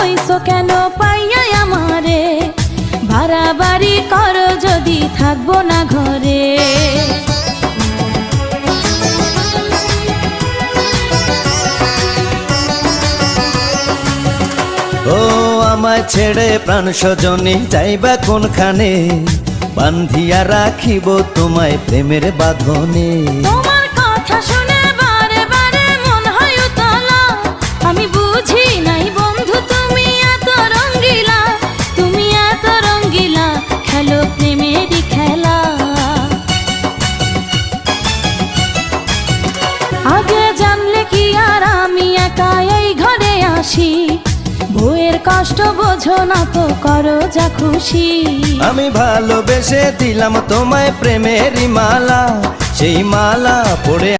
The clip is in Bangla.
হইছো কেন পাইয়া আমারে, ভাড়া বাড়ি করো যদি থাকবো না ঘরে। ও আমায় ছেড়ে প্রাণ স্বজনে যাইবা কোনখানে, বান্ধিয়া রাখিব তোমায় প্রেমের বাঁধনে। তোমার কথা শুনে বারে বারে মন হয় উতলা, আমি বুঝি নাই বন্ধু তুমি এত রঙ্গিলা, তুমি এত রঙ্গিলা, খেলো প্রেমেরই খেলা। আগে জানলে কি আর আমি একা এই ঘরে আসি, বউয়ের কষ্ট বোঝো না তো করো যা খুশি। আমি ভালোবেসে দিলাম তোমায় প্রেমেরই মালা, সেই মালা পড়ে